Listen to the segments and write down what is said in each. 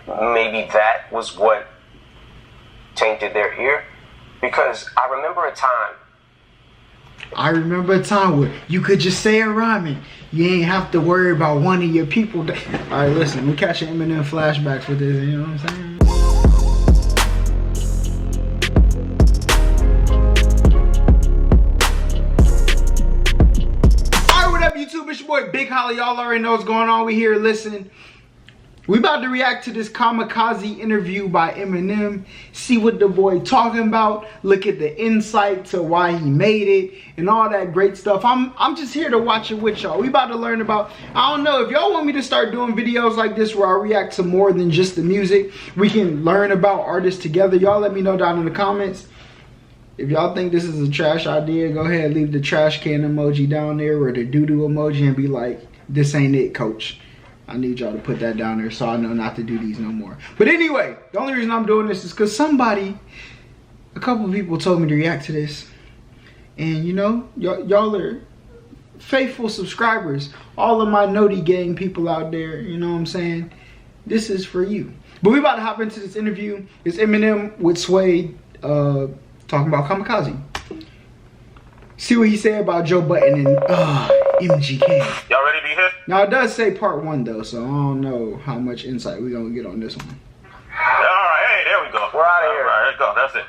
maybe that was what tainted their ear. Because I remember a time where you could just say a rhyming. You ain't have to worry about one of your people. Alright, listen, we catching Eminem flashbacks with this, you know what I'm saying? Alright, what up YouTube? It's your boy Big Holly. Y'all already know what's going on. We here, listen. We about to react to this Kamikaze interview by Eminem, see what the boy talking about, look at the insight to why he made it, and all that great stuff. I'm just here to watch it with y'all. We about to learn about, I don't know, if y'all want me to start doing videos like this where I react to more than just the music, we can learn about artists together. Y'all let me know down in the comments. If y'all think this is a trash idea, go ahead, leave the trash can emoji down there or the doo-doo emoji and be like, this ain't it, coach. I need y'all to put that down there so I know not to do these no more. But anyway, the only reason I'm doing this is because a couple of people told me to react to this. And you know, y'all are faithful subscribers. All of my Noti gang people out there, you know what I'm saying? This is for you. But we about to hop into this interview. It's Eminem with Sway talking about Kamikaze. See what he said about Joe Budden and MGK. Y'all ready to be here? Now it does say part 1 though, so I don't know how much insight we gonna get on this one. Alright, hey, there we go. We're out of here. Alright, let's go, that's it.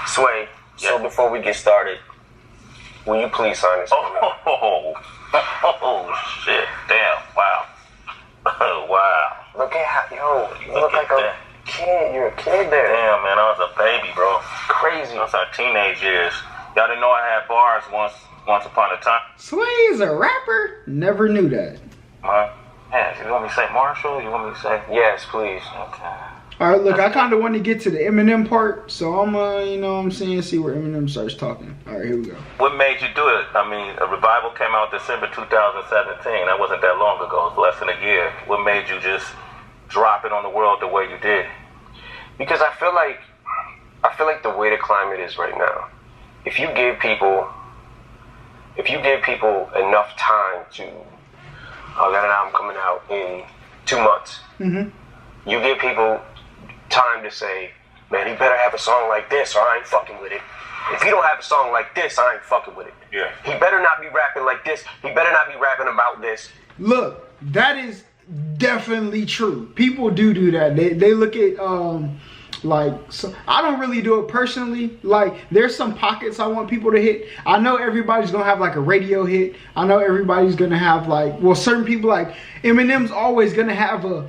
Sway, so before we get started, will you please sign this? Oh, shit, damn, wow. Wow. Look at how, you look like a kid, you're a kid there. Damn, man, I was a baby, bro. Crazy. That's our teenage years. Y'all didn't know I had bars once upon a time. Sway is a rapper? Never knew that. Yeah, you want me to say Marshall? You want me to say? Yes, please. Okay. Alright, look, I kind of want to get to the Eminem part, so I'm you know what I'm saying, see where Eminem starts talking. Alright, here we go. What made you do it? I mean, a revival came out December 2017. That wasn't that long ago. It was less than a year. What made you just drop it on the world the way you did? Because I feel like the way the climate is right now, if you give people enough time to, I got an album coming out in 2 months. You give people time to say, man, he better have a song like this or I ain't fucking with it. If he don't have a song like this, I ain't fucking with it. Yeah. He better not be rapping like this. He better not be rapping about this. Look, that is definitely true. People do that. They look at like, so I don't really do it personally. Like, there's some pockets I want people to hit. I know everybody's gonna have like a radio hit. I know everybody's gonna have like, well, certain people, like Eminem's always gonna have a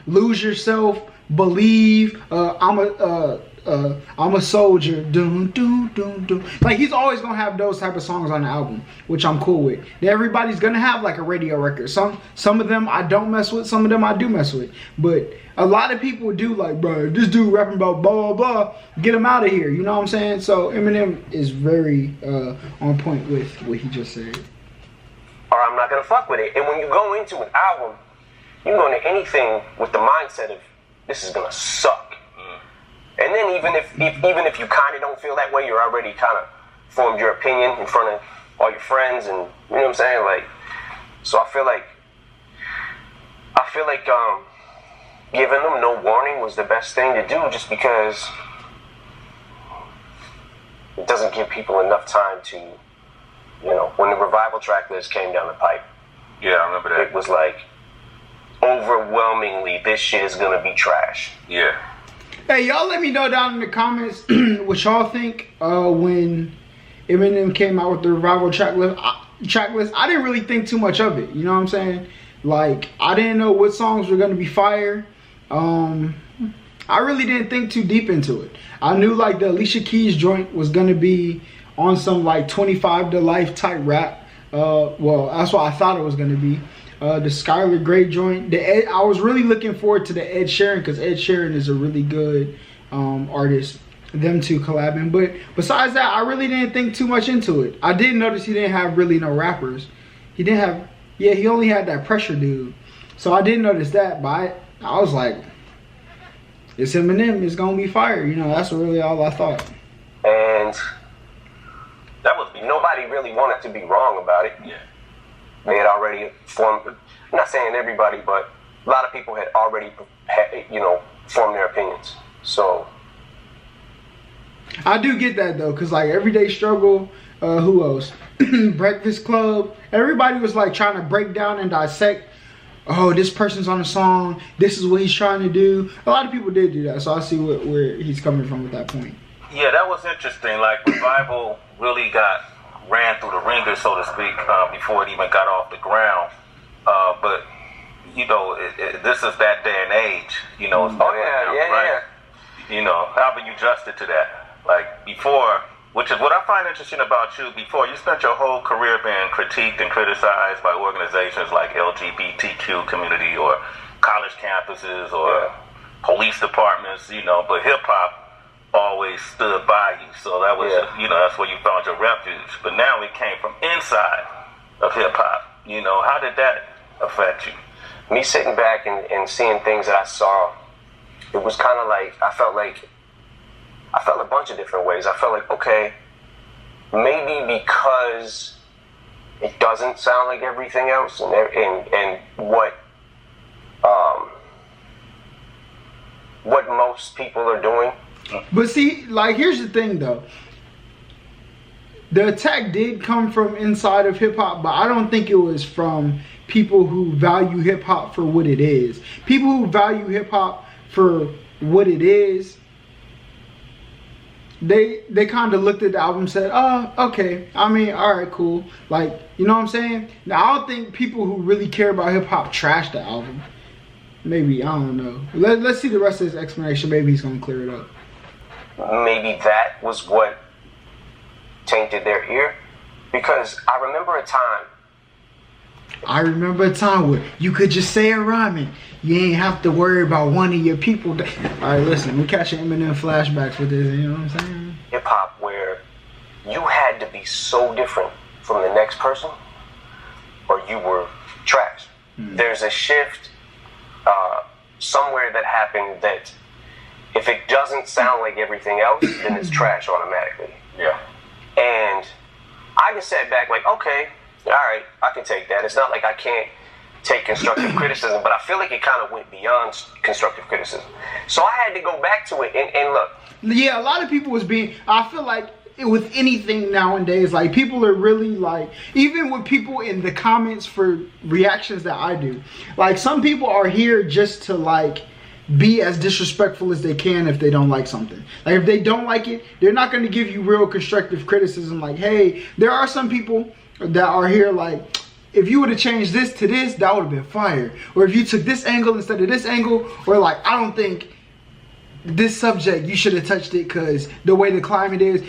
Lose Yourself, Believe, I'm a soldier, doom doom doom doom. Like, he's always gonna have those type of songs on the album, which I'm cool with. Everybody's gonna have like a radio record. Some of them I don't mess with, some of them I do mess with. But a lot of people do like, bro, this dude rapping about blah blah blah, get him out of here. You know what I'm saying? So Eminem is very on point with what he just said. Or I'm not gonna fuck with it. And when you go into an album, you go into anything with the mindset of this is gonna suck. And then even if you kind of don't feel that way, you're already kind of formed your opinion in front of all your friends, and you know what I'm saying. Like, so I feel like giving them no warning was the best thing to do, just because it doesn't give people enough time to, you know, when the revival track list came down the pipe. Yeah, I remember that. It was like overwhelmingly, this shit is gonna be trash. Yeah. Hey, y'all let me know down in the comments what y'all think when Eminem came out with the revival track list. I didn't really think too much of it, you know what I'm saying? Like, I didn't know what songs were going to be fire. I really didn't think too deep into it. I knew like the Alicia Keys joint was going to be on some like 25 to life type rap. Well, that's what I thought it was going to be. The Skylar Grey joint. I was really looking forward to the Ed Sheeran, because Ed Sheeran is a really good artist. Them two collabing. But besides that, I really didn't think too much into it. I did notice he didn't have really no rappers. He didn't have, yeah, he only had that Pressure dude. So I didn't notice that, but I was like, it's Eminem, it's gonna be fire. You know, that's really all I thought. And that was, nobody really wanted to be wrong about it. Yeah. They had already formed, I'm not saying everybody, but a lot of people had already, formed their opinions. So I do get that though, cause like Everyday Struggle, who else? Breakfast Club. Everybody was like trying to break down and dissect. Oh, this person's on the song. This is what he's trying to do. A lot of people did do that, so I see where he's coming from with that point. Yeah, that was interesting. Like Revival really ran through the ringer, so to speak, before it even got off the ground. But this is that day and age. It's right. How have you adjusted to that? Like before, which is what I find interesting about you. Before, you spent your whole career being critiqued and criticized by organizations like LGBTQ community or college campuses or police departments. But hip hop always stood by you, so that was that's where you found your refuge. But now it came from inside of hip hop. How did that affect you? Me sitting back and seeing things that I saw, it was kind of like I felt a bunch of different ways. I felt like, okay, maybe because it doesn't sound like everything else, and what most people are doing. But see, like, here's the thing though. The attack did come from inside of hip hop, but I don't think it was from people who value hip hop for what it is. People who value hip hop for what it is, they kind of looked at the album and said, oh, okay, I mean, all right, cool. Like, you know what I'm saying? Now, I don't think people who really care about hip hop trash the album. Maybe, I don't know. Let's see the rest of his explanation. Maybe he's going to clear it up. Maybe that was what tainted their ear. Because I remember a time where you could just say a rhyming. You ain't have to worry about one of your people. Alright, listen, we're catching Eminem flashbacks with this, you know what I'm saying? Hip hop where you had to be so different from the next person or you were trash. There's a shift somewhere that happened that if it doesn't sound like everything else, then it's trash automatically. Yeah. And I just sat back like, okay, all right, I can take that. It's not like I can't take constructive criticism, but I feel like it kind of went beyond constructive criticism. So I had to go back to it and look. Yeah, a lot of people I feel like with anything nowadays, like people are really like, even with people in the comments for reactions that I do, like some people are here just to like be as disrespectful as they can if they don't like something. Like if they don't like it, they're not going to give you real constructive criticism. Like, hey, there are some people that are here like, if you would have changed this to this, that would have been fire. Or if you took this angle instead of this angle, or like, I don't think this subject, you should have touched it because the way the climate is.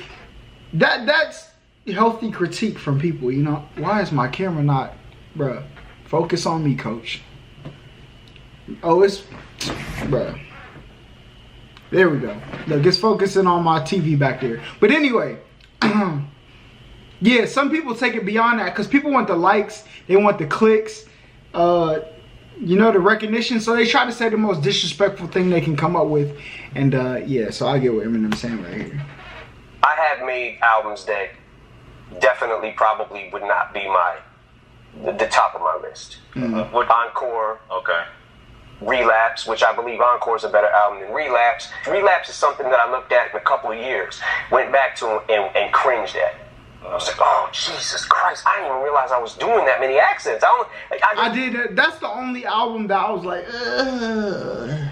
That's healthy critique from people, you know. Why is my camera not, bruh? Focus on me, coach. Oh, it's, bruh. There we go. Look, it's focusing on my TV back there. But anyway, yeah, some people take it beyond that because people want the likes, they want the clicks, the recognition. So they try to say the most disrespectful thing they can come up with. And yeah, so I get what Eminem's saying right here. I have made albums that definitely probably would not be the top of my list. Encore. Okay. Relapse, which I believe Encore is a better album than Relapse. Relapse is something that I looked at in a couple of years, went back to and cringed at. I was like, oh, Jesus Christ, I didn't even realize I was doing that many accents. I did. That's the only album that I was like, ugh.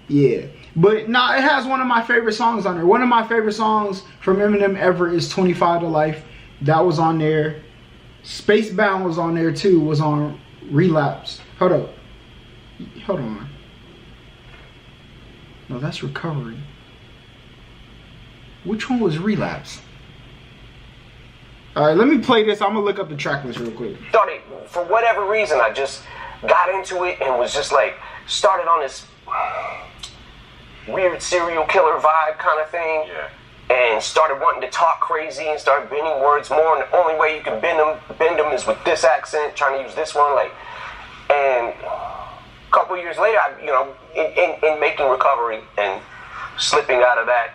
Yeah. But nah, it has one of my favorite songs on there. One of my favorite songs from Eminem ever is 25 to Life. That was on there. Spacebound was on there too, was on Relapse. Hold on. No, that's Recovery. Which one was Relapse? Alright, let me play this. I'm gonna look up the track list real quick. For whatever reason, I just got into it and was just like, started on this weird serial killer vibe kind of thing. Yeah. And started wanting to talk crazy and started bending words more, and the only way you can bend them is with this accent, trying to use this one, like. And a couple years later, in making Recovery and slipping out of that,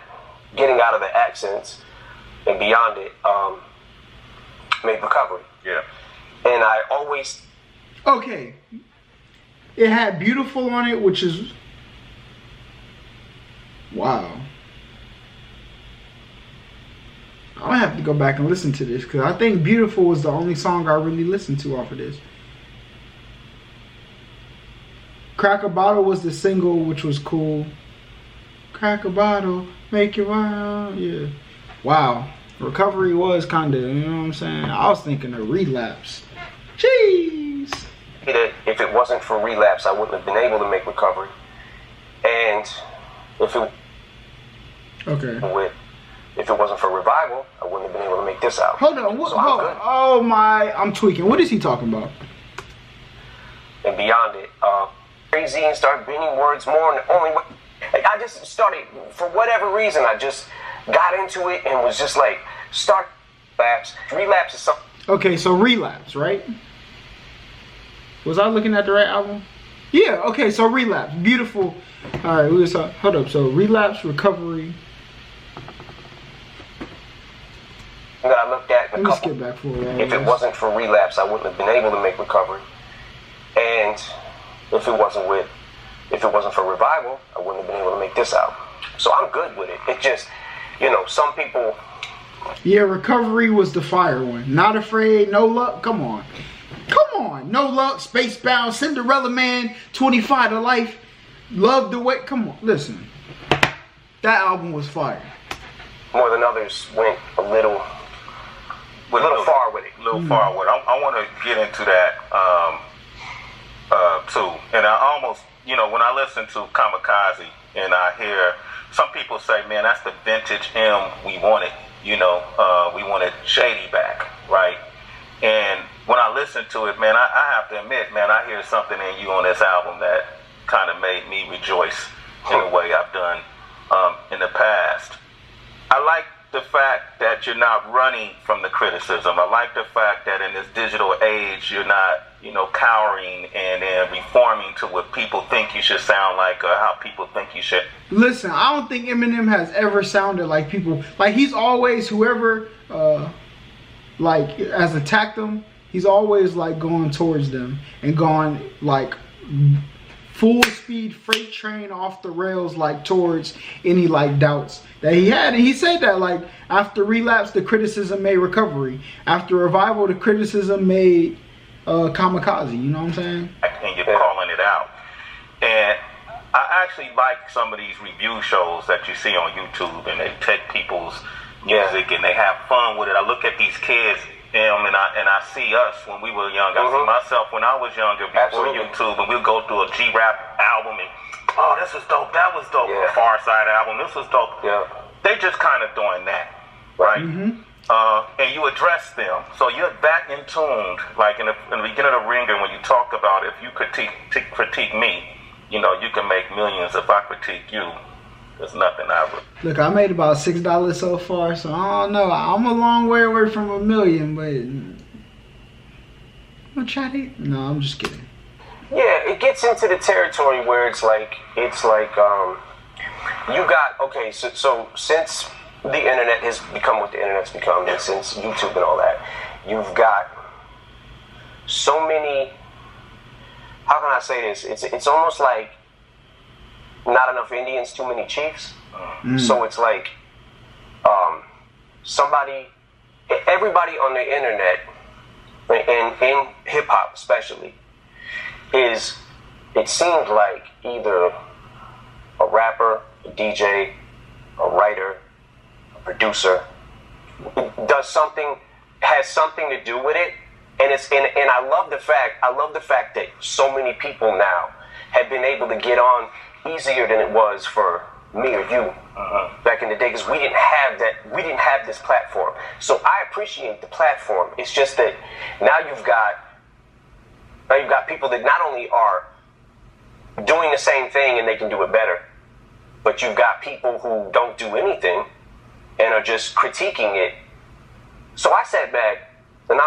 getting out of the accents and beyond it, made Recovery. Yeah. And I always. Okay. It had Beautiful on it, which is wow. I'll have to go back and listen to this because I think Beautiful was the only song I really listened to off of this. Crack a Bottle was the single, which was cool. Crack a bottle, make it wild, yeah. Wow. Recovery was kind of, you know what I'm saying? I was thinking of Relapse. Jeez. If it wasn't for Relapse, I wouldn't have been able to make Recovery. And if it wasn't for Revival, I wouldn't have been able to make this album. Hold on, oh my, I'm tweaking. What is he talking about? And beyond it, crazy and started bending words more. And only I just started, for whatever reason, I just got into it and was just like, start Relapse. Relapse is something. Okay, so Relapse, right? Was I looking at the right album? Yeah, okay, so Relapse. Beautiful. All right, hold up. So Relapse, Recovery. That I looked at Let me skip back for a while. If it wasn't for Relapse, I wouldn't have been able to make Recovery. And if it wasn't for Revival, I wouldn't have been able to make this album. So I'm good with it. It just, you know, some people. Yeah, Recovery was the fire one. Not Afraid, No Luck. Come on. No Luck, Spacebound, Cinderella Man, 25 to Life, Love the Way. Come on, listen. That album was fire. More than others went a little far with it. Far with it. I want to get into that too. And I almost, you know, when I listen to Kamikaze and I hear some people say, man, that's the vintage M we wanted. You know, we wanted Shady back, right? And when I listen to it, man, I have to admit, man, I hear something in you on this album that kind of made me rejoice in a way I've done in the past. I like the fact that you're not running from the criticism. I like the fact that in this digital age, you're not, you know, cowering and reforming to what people think you should sound like or how people think you should. Listen, I don't think Eminem has ever sounded like people. Like, he's always, whoever, like, has attacked him, he's always, like, going towards them and going, like, full speed freight train off the rails, like, towards any, like, doubts that he had. And he said that, like, after Relapse, the criticism made Recovery. After Revival, the criticism made Kamikaze. You know what I'm saying? And you're calling it out. And I actually like some of these review shows that you see on YouTube, and they take people's music and they have fun with it. I look at these kids, and I see us when we were young. I see myself when I was younger before YouTube, and we'll go through a G-Rap album and, oh, this was dope, that was dope. A Far Side album, this was dope. They just kind of doing that, right? And you address them. So you're that in tuned, like in the beginning of Ringer when you talked about if you critique me, you know, you can make millions. If I critique you, there's nothing I would. Look, I made about $6 so far, so I don't know. I'm a long way away from $1 million, but I'm gonna try to. No, I'm just kidding. Yeah, it gets into the territory where it's like you got, okay, so since the internet has become what the internet's become, and since YouTube and all that, you've got so many. How can I say this? It's almost like not enough Indians, too many chiefs. So it's like everybody on the internet, and in hip hop especially, it seems like either a rapper, a DJ, a writer, a producer has something to do with it. And I love the fact that so many people now have been able to get on easier than it was for me or you back in the day, because we didn't have this platform. So I appreciate the platform. It's just that now you've got people that not only are doing the same thing and they can do it better, but you've got people who don't do anything and are just critiquing it. So I sat back and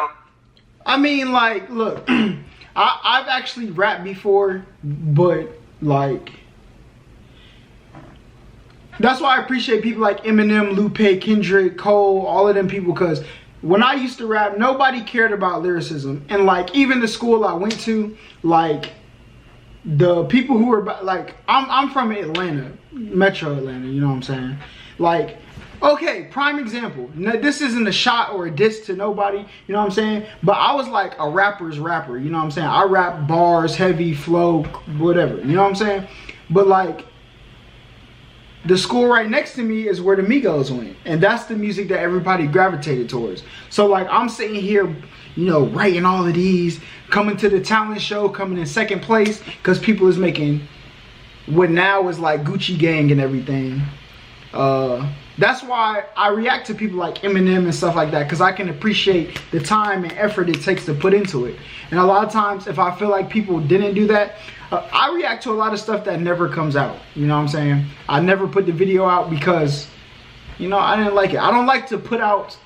I mean, like, look, I've actually rapped before, but, like, that's why I appreciate people like Eminem, Lupe, Kendrick, Cole, all of them people, because when I used to rap, nobody cared about lyricism. And, like, even the school I went to, like, the people who are like, I'm from Atlanta, Metro Atlanta, you know what I'm saying? Like, okay, prime example. Now, this isn't a shot or a diss to nobody, you know what I'm saying? But I was like a rapper's rapper, you know what I'm saying? I rap bars, heavy flow, whatever, you know what I'm saying? But like, the school right next to me is where the Migos went. And that's the music that everybody gravitated towards. So like, I'm sitting here, you know, writing all of these, coming to the talent show, coming in second place, because people is making what now is like Gucci Gang and everything. That's why I react to people like Eminem and stuff like that, because I can appreciate the time and effort it takes to put into it. And a lot of times, if I feel like people didn't do that, I react to a lot of stuff that never comes out. You know what I'm saying? I never put the video out because, you know, I didn't like it. I don't like to put out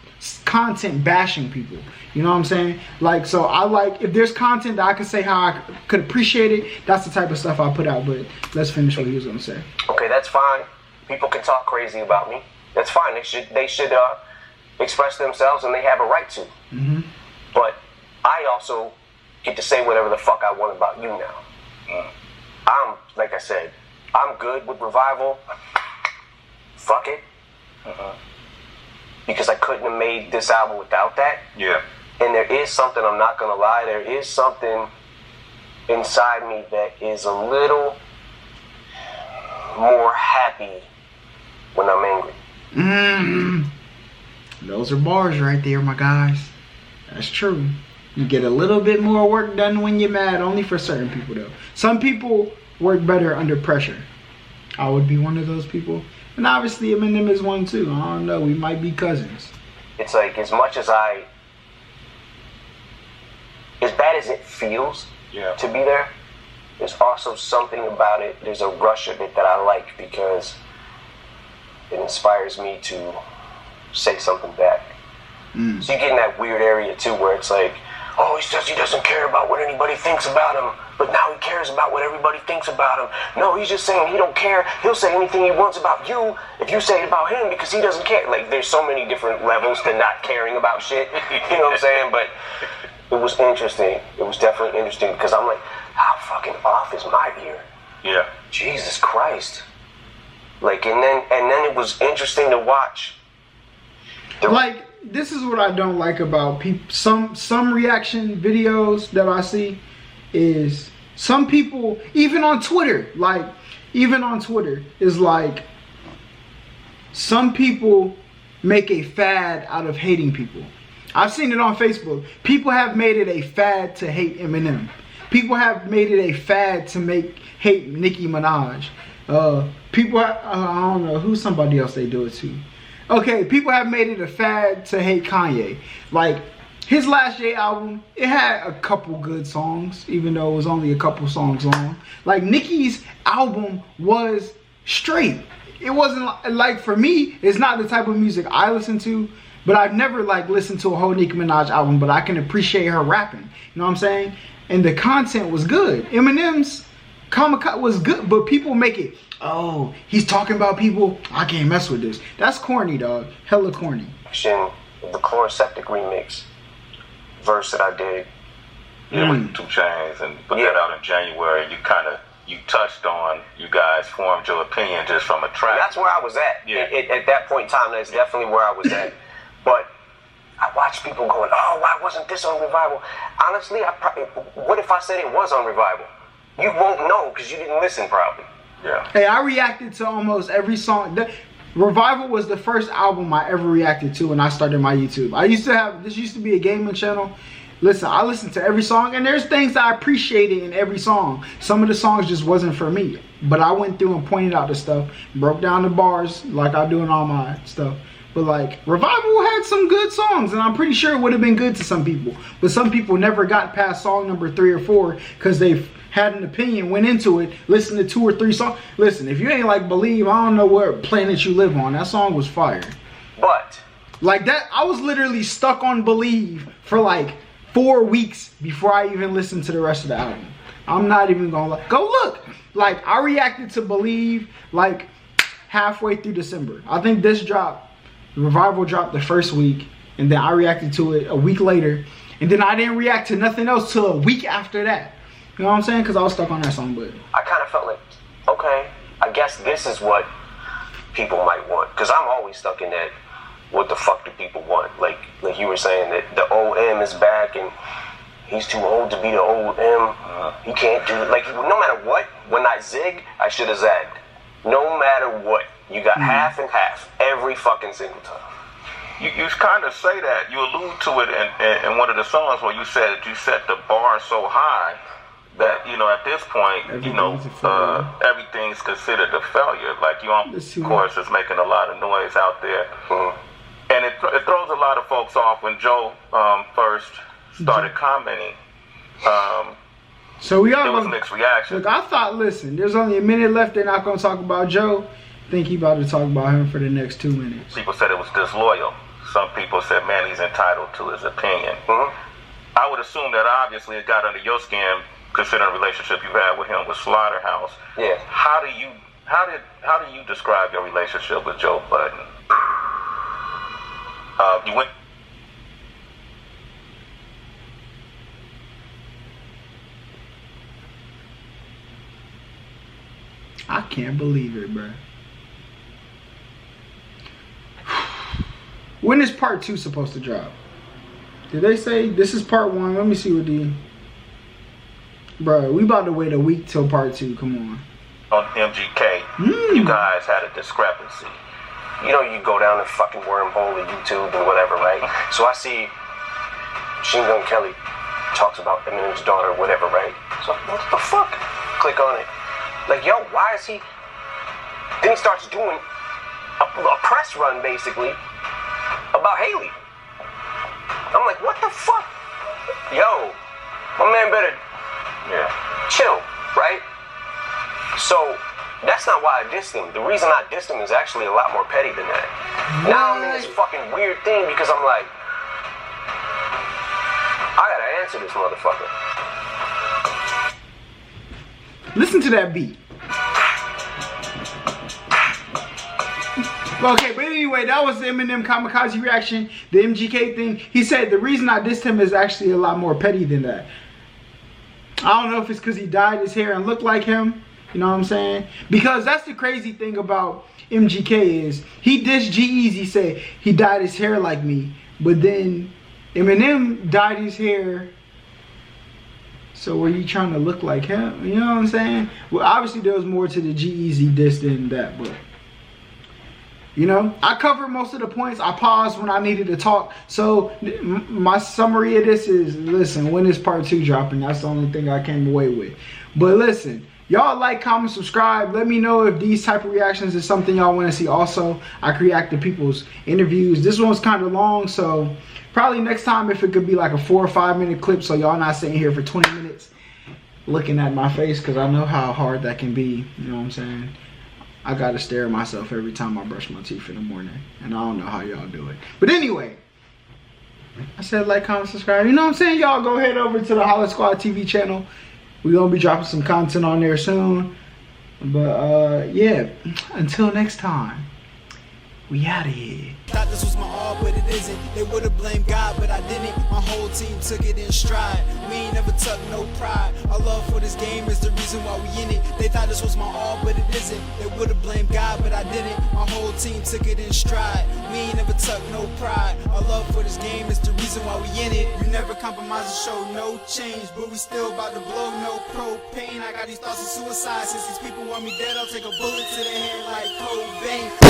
content bashing people. You know what I'm saying? Like, so I like, if there's content that I can say how I could appreciate it, that's the type of stuff I put out. But let's finish what he was going to say. Okay, that's fine. People can talk crazy about me. That's fine. They should express themselves, and they have a right to. Mm-hmm. But I also get to say whatever the fuck I want about you now. I'm, like I said, I'm good with Revival. Fuck it. Because I couldn't have made this album without that. Yeah. And there is something, I'm not gonna lie, there is something inside me that is a little more happy when I'm angry. Those are bars right there, my guys. That's true. You get a little bit more work done when you're mad, only for certain people though. Some people work better under pressure. I would be one of those people. And obviously Eminem is one too. I don't know, we might be cousins. It's like, as much as as bad as it feels to be there, there's also something about it, there's a rush of it that I like, because it inspires me to say something back. So you get in that weird area too, where it's like, oh, he says he doesn't care about what anybody thinks about him, but now he cares about what everybody thinks about him. No, he's just saying he don't care. He'll say anything he wants about you if you say it about him, because he doesn't care. Like, there's so many different levels to not caring about shit. You know what I'm saying? But it was interesting. It was definitely interesting, because I'm like, how fucking off is my ear? Yeah. Jesus Christ. Like, and then it was interesting to watch. Like, this is what I don't like about people. Some reaction videos that I see is some people, even on Twitter, is like, some people make a fad out of hating people. I've seen it on Facebook. People have made it a fad to hate Eminem. People have made it a fad to hate Nicki Minaj. People, I don't know who's somebody else they do it to. Okay, people have made it a fad to hate Kanye. Like, his last Ye album, it had a couple good songs, even though it was only a couple songs long. Like, Nicki's album was straight. It wasn't, like, for me, it's not the type of music I listen to, but I've never, like, listened to a whole Nicki Minaj album, but I can appreciate her rapping. You know what I'm saying? And the content was good. Eminem's Kamikaze was good, but people make it, oh, he's talking about people, I can't mess with this. That's corny, dog. Hella corny. The Chloroseptic remix verse that I did. Yeah, with 2 Chainz, and put that out in January. You touched on, you guys formed your opinion just from a track. And that's where I was at. Yeah. At that point in time, that's definitely where I was at. But I watched people going, oh, why wasn't this on Revival? Honestly, what if I said it was on Revival? You won't know, because you didn't listen probably. Yeah. Hey, I reacted to almost every song. Revival was the first album I ever reacted to when I started my YouTube. This used to be a gaming channel. Listen, I listened to every song, and there's things that I appreciated in every song. Some of the songs just wasn't for me. But I went through and pointed out the stuff, broke down the bars like I do in all my stuff. But like, Revival had some good songs, and I'm pretty sure it would have been good to some people. But some people never got past song number 3 or 4 because they had an opinion, went into it, listened to 2 or 3 songs. Listen, if you ain't like Believe, I don't know what planet you live on. That song was fire. But like that, I was literally stuck on Believe for like 4 weeks before I even listened to the rest of the album. I'm not even gonna lie. Go look. Like, I reacted to Believe like halfway through December. I think this dropped. Revival dropped the first week, and then I reacted to it a week later, and then I didn't react to nothing else till a week after that. You know what I'm saying? Because I was stuck on that song, but I kind of felt like, okay, I guess this is what people might want. Because I'm always stuck in that, what the fuck do people want? Like you were saying that the old M is back and he's too old to be the old M. He can't do it. Like, no matter what, when I zig, I should have zagged. No matter what. You got half and half every fucking single time. You kind of say that. You allude to it in one of the songs where you said that you set the bar so high that, you know, at this point, everything's considered a failure. Like, you, of course, is making a lot of noise out there. And it throws a lot of folks off when Joe first started commenting. So we all there was mixed reaction. Look, I thought, listen, there's only a minute left. They're not going to talk about Joe. I think he about to talk about him for the next 2 minutes. People said it was disloyal. Some people said, man, he's entitled to his opinion. I would assume that obviously it got under your skin, considering the relationship you had with him with Slaughterhouse. Yeah. How do you describe your relationship with Joe Budden? You went. I can't believe it, bro. When is part 2 supposed to drop? Did they say this is part 1? Let me see what the... Bro, we about to wait a week till part 2. Come on. On MGK, you guys had a discrepancy. You know, you go down the fucking wormhole of YouTube and whatever, right? So I see Machine Gun Kelly talks about Eminem's daughter, whatever, right? So what the fuck? Click on it. Like, yo, why is he... Then he starts doing a press run, basically, about Haley. I'm like, what the fuck? Yo, my man better chill, right? So that's not why I dissed him. The reason I dissed him is actually a lot more petty than that. Now I'm in this fucking weird thing because I'm like, I gotta answer this motherfucker. Listen to that beat. Okay, but anyway, that was the Eminem Kamikaze reaction, the MGK thing. He said the reason I dissed him is actually a lot more petty than that. I don't know if it's because he dyed his hair and looked like him. You know what I'm saying? Because that's the crazy thing about MGK is he dissed G-Eazy, said he dyed his hair like me. But then Eminem dyed his hair. So were you trying to look like him? You know what I'm saying? Well, obviously there was more to the G-Eazy diss than that, but... You know, I covered most of the points. I paused when I needed to talk. So my summary of this is, listen, when is part 2 dropping? That's the only thing I came away with. But listen, y'all like, comment, subscribe. Let me know if these type of reactions is something y'all want to see. Also, I can react to people's interviews. This one's kind of long, so probably next time if it could be like a 4 or 5 minute clip so y'all not sitting here for 20 minutes looking at my face, because I know how hard that can be. You know what I'm saying? I gotta stare at myself every time I brush my teeth in the morning. And I don't know how y'all do it. But anyway, I said like, comment, subscribe. You know what I'm saying? Y'all go head over to the HollaSquad TV channel. We're gonna be dropping some content on there soon. But yeah, until next time, we out of here. Thought this was my all, but it isn't. They would've blamed God, but I didn't. My whole team took it in stride. We ain't never took no pride. Our love for this game is the reason why we in it. They thought this was my all, but it isn't. They would've blamed God, but I didn't. My whole team took it in stride. We ain't never took no pride. Our love for this game is the reason why we in it. You never compromise and show no change, but we still about to blow no propane. I got these thoughts of suicide. Since these people want me dead, I'll take a bullet to the head like Cobain.